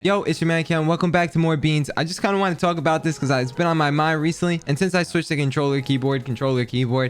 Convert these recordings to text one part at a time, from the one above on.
Yo, it's your man Ken. Welcome back to more beans. I just kind of want to talk about this because it's been on my mind recently. And since I switched to controller keyboard,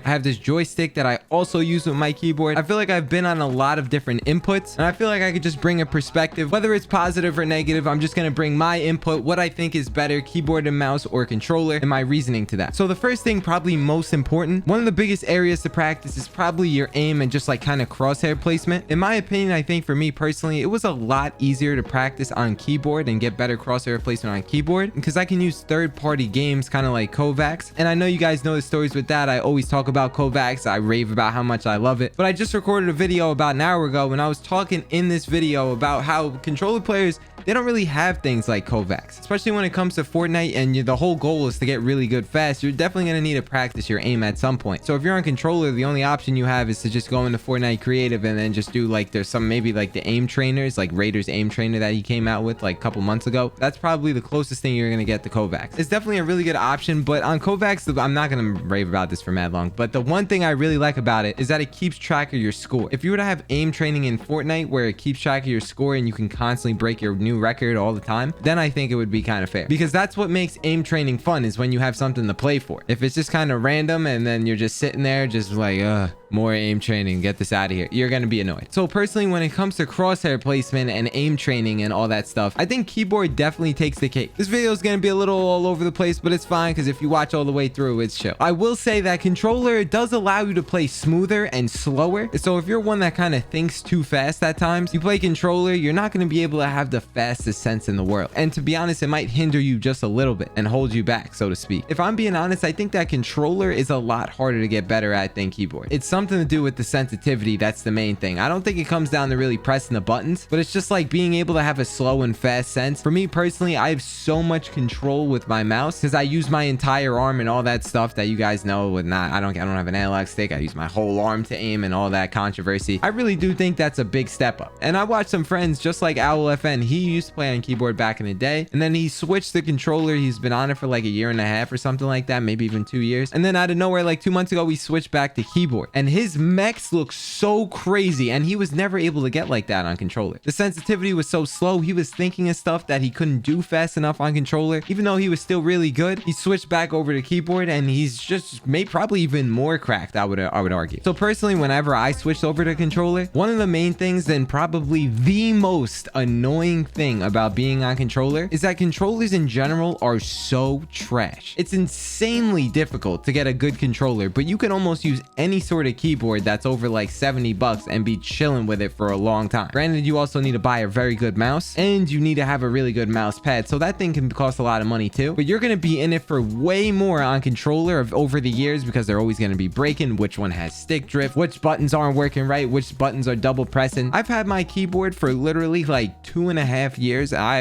I have this joystick that I also use with my keyboard. I feel like I've been on a lot of different inputs, and I feel like I could just bring a perspective, whether it's positive or negative. I'm just going to bring my input, what I think is better, keyboard and mouse or controller, and my reasoning to that. So the first thing, probably most important, one of the biggest areas to practice is probably your aim and just like kind of crosshair placement. In my opinion, I think for me personally, it was a lot easier to practice on keyboard and get better crosshair placement on keyboard because I can use third-party games kind of like Kovacs. And I know you guys know the stories with that. I always talk about Kovacs. I rave about how much I love it. But I just recorded a video about an hour ago and I was talking in this video about how controller players, they don't really have things like Kovacs, especially when it comes to Fortnite and the whole goal is to get really good fast. You're definitely going to need to practice your aim at some point. So if you're on controller, the only option you have is to just go into Fortnite creative and then just do like, there's some maybe like the aim trainers, like Raiders aim trainer that he came out with like a couple months ago. That's probably the closest thing you're going to get to Kovacs. It's definitely a really good option, but on Kovacs, I'm not going to rave about this for mad long, but the one thing I really like about it is that it keeps track of your score. If you were to have aim training in Fortnite where it keeps track of your score and you can constantly break your new record all the time, then I think it would be kind of fair, because that's what makes aim training fun, is when you have something to play for. If it's just kind of random and then you're just sitting there just like, more aim training, get this out of here, you're going to be annoyed. So personally, when it comes to crosshair placement and aim training and all that stuff, I think keyboard definitely takes the cake. This video is going to be a little all over the place, but it's fine because if you watch all the way through, it's chill. I will say that controller does allow you to play smoother and slower. So if you're one that kind of thinks too fast at times, you play controller, you're not going to be able to have the fastest sense in the world. And to be honest, it might hinder you just a little bit and hold you back, so to speak. If I'm being honest, I think that controller is a lot harder to get better at than keyboard. It's something to do with the sensitivity. That's the main thing. I don't think it comes down to really pressing the buttons, but it's just like being able to have a slow and fast sense. For me personally, I have so much control with my mouse because I use my entire arm and all that stuff that you guys know. With not, I don't have an analog stick. I use my whole arm to aim and all that controversy. I really do think that's a big step up. And I watched some friends just like Owl FN. He used to play on keyboard back in the day, and then he switched the controller. He's been on it for like a year and a half or something like that, maybe even 2 years. And then out of nowhere, like 2 months ago, we switched back to keyboard, and his mechs look so crazy, and he was never able to get like that on controller. The sensitivity was so slow. He was thinking of stuff that he couldn't do fast enough on controller. Even though he was still really good, he switched back over to keyboard, and he's just probably even more cracked, I would argue. So personally, whenever I switched over to controller, one of the main things, and probably the most annoying thing about being on controller, is that controllers in general are so trash. It's insanely difficult to get a good controller, but you can almost use any sort of keyboard that's over like $70 and be chilling with it for a long time. Granted, you also need to buy a very good mouse, and you need to have a really good mouse pad, so that thing can cost a lot of money too, but you're going to be in it for way more on controller over the years, because they're always going to be breaking, which one has stick drift, which buttons aren't working right, which buttons are double pressing. I've had my keyboard for literally like 2.5 years. I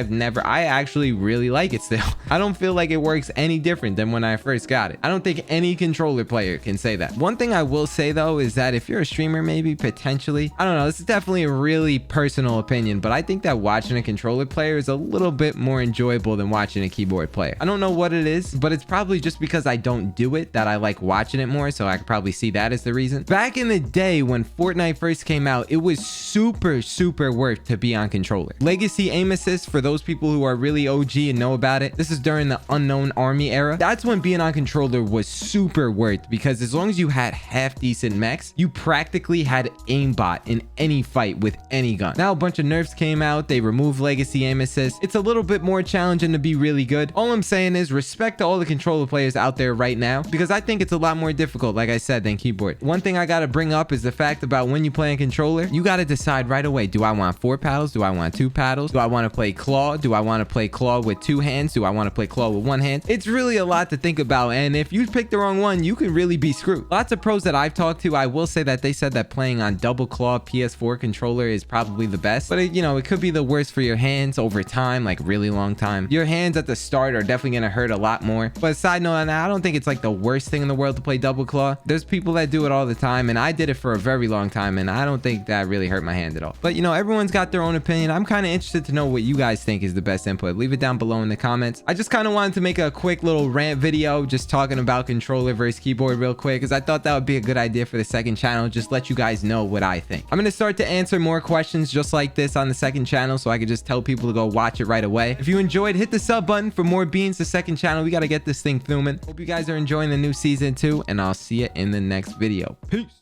actually really like it still. I don't feel like it works any different than when I first got it. I don't think any controller player can say that. One thing I will say though is that if you're a streamer, maybe potentially, I don't know, this is definitely a really personal opinion, but I think that watching a controller player is a little bit more enjoyable than watching a keyboard player. I don't know what it is, but it's probably just because I don't do it that I like watching it more, so I could probably see that as the reason. Back in the day when Fortnite first came out, it was super worth to be on controller. Legacy aim assist, for those people who are really OG and know about it, this is during the Unknown Army era. That's when being on controller was super worth, because as long as you had half decent mechs, you practically had aimbot in any fight with any gun. Now a bunch of nerfs came out, they removed legacy aim assist. It's a little bit more challenging to be really good. All I'm saying is respect to all the controller players out there right now, because I think it's a lot more difficult, like I said, than keyboard. One thing I gotta bring up is the fact about when you play a controller, you gotta decide right away, do I want 4 paddles? Do I want 2 paddles? Do I want to play claw? Do I want to play claw with 2 hands? Do I want to play claw with 1 hand? It's really a lot to think about, and if you pick the wrong one, you can really be screwed. Lots of pros that I've talked to, I will say that they said that playing on double claw PS4 controller is probably the best, but it could be the worst for your hands over time, like really long time. Your hands at the start are definitely gonna hurt a lot more. But side note, I don't think it's like the worst thing in the world to play double claw. There's people that do it all the time, and I did it for a very long time, and I don't think that really hurt my hand at all. But everyone's got their own opinion. I'm kind of interested to know what you guys think is the best input. Leave it down below in the comments. I just kind of wanted to make a quick little rant video just talking about controller versus keyboard real quick, because I thought that would be a good idea for the second channel, just let you guys know what I think. I'm gonna start to answer more questions just like this on the second channel, so I can just tell people to go watch it right away. If you enjoyed, hit the sub button for more Beans, the second channel. We got to get this thing filming. Hope you guys are enjoying the new season 2, and I'll see you in the next video. Peace.